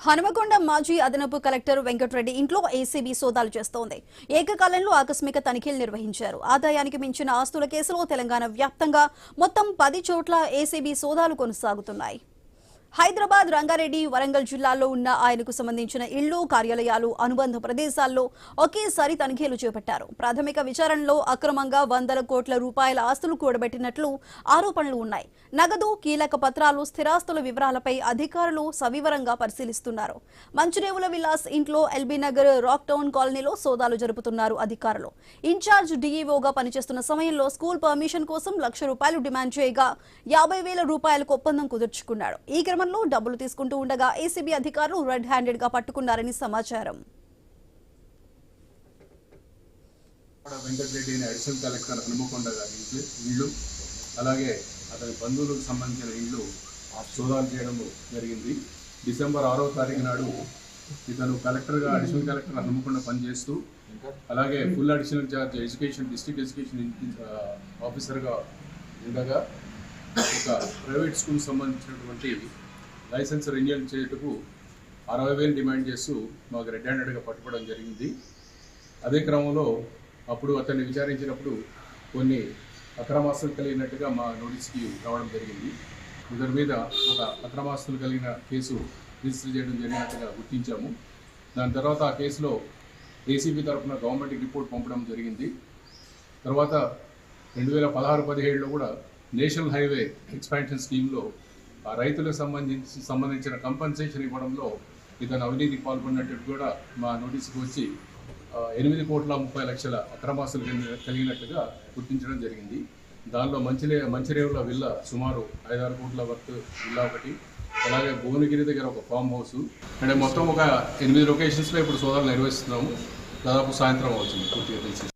హనుమకొండ మాజీ అదనపు కలెక్టర్ వెంకటరెడ్డి ఇంట్లో ఏసీబీ సోదాలు చేస్తోంది. ఏకకాలంలో ఆకస్మిక తనిఖీలు నిర్వహించారు. ఆదాయానికి మించిన ఆస్తుల కేసులో తెలంగాణ వ్యాప్తంగా మొత్తం 10 చోట్ల ఏసీబీ సోదాలు కొనసాగుతున్నాయి. హైదరాబాద్, రంగారెడ్డి, వరంగల్ జిల్లాల్లో ఉన్న ఆయనకు సంబంధించిన ఇళ్లు, కార్యాలయాలు, అనుబంధ ప్రదేశాల్లో ఒకేసారి తనిఖీలు చేపట్టారు. ప్రాథమిక విచారణలో అక్రమంగా వందల కోట్ల రూపాయల ఆస్తులు కూడబెట్టినట్లు ఆరోపణలు ఉన్నాయి. నగదు, కీలక పత్రాలు, స్థిరాస్తుల వివరాలపై అధికారులు సవివరంగా పరిశీలిస్తున్నారు. మంచిరేవుల విలాస్ ఇంట్లో, ఎల్బీ నగర్, రాక్ టౌన్ కాలనీలో సోదాలు జరుపుతున్నారు అధికారులు. ఇన్ఛార్జ్ డీఈఓగా పనిచేస్తున్న సమయంలో స్కూల్ పర్మిషన్ కోసం ₹1,00,000 డిమాండ్ చేయగా 50,000 రూపాయలకు ఒప్పందం కుదుర్చుకున్నాడు. ఈ క్రమంలో డబ్బులు తీసుకుంటూ ఉండగా ఏసీబీ అధికారులు రెడ్ హ్యాండెడ్ గా పట్టుకున్నారని సమాచారం. వెంకటరెడ్డి అడిషనల్ కలెక్టర్ హనుమకొండ గారి ఇల్లు, అలాగే అతని బంధువులకు సంబంధించిన ఇల్లు సోదాలు చేయడం జరిగింది. డిసెంబర్ 6వ తారీఖు నాడు ఇతను కలెక్టర్గా అడిషనల్ కలెక్టర్ హనుమకొండ పనిచేస్తూ, అలాగే full additional charge education district education ఆఫీసర్గా ఉండగా ఒక ప్రైవేట్ స్కూల్ సంబంధించినటువంటి లైసెన్స్ రెన్యూల్ చేయటకు 60,000 డిమాండ్ చేస్తూ మాకు రెడ్ హ్యాండెడ్గా పట్టుకోవడం జరిగింది. అదే క్రమంలో అప్పుడు అతన్ని విచారించినప్పుడు కొన్ని అక్రమాస్తులు కలిగినట్టుగా మా నోటీస్కి రావడం జరిగింది. ఇతని మీద ఒక అక్రమాస్తులు కలిగిన కేసు రిజిస్టర్ చేయడం జరిగినట్టుగా గుర్తించాము. దాని తర్వాత ఆ కేసులో ఏసీబీ తరఫున గవర్నమెంట్కి రిపోర్ట్ పంపడం జరిగింది. తర్వాత 2016-17లో కూడా నేషనల్ హైవే ఎక్స్పాన్షన్ స్కీమ్లో ఆ రైతులకు సంబంధించిన కంపెన్సేషన్ ఇవ్వడంలో ఇతను అవినీతికి పాల్పడినట్టు కూడా మా నోటీసుకు వచ్చి 8,30,00,000 అక్రమాస్తులు కలిగినట్టుగా గుర్తించడం జరిగింది. దానిలో మంచిరేవుల విల్లా సుమారు 5-6 కోట్ల వర్త్ విల్లా ఒకటి, అలాగే భువనగిరి దగ్గర ఒక ఫామ్ హౌస్, అంటే మొత్తం ఒక 8 లొకేషన్స్లో ఇప్పుడు సోదాలు నిర్వహిస్తున్నాము. దాదాపు సాయంత్రం అవుతుంది పూర్తిగా తెలిసి.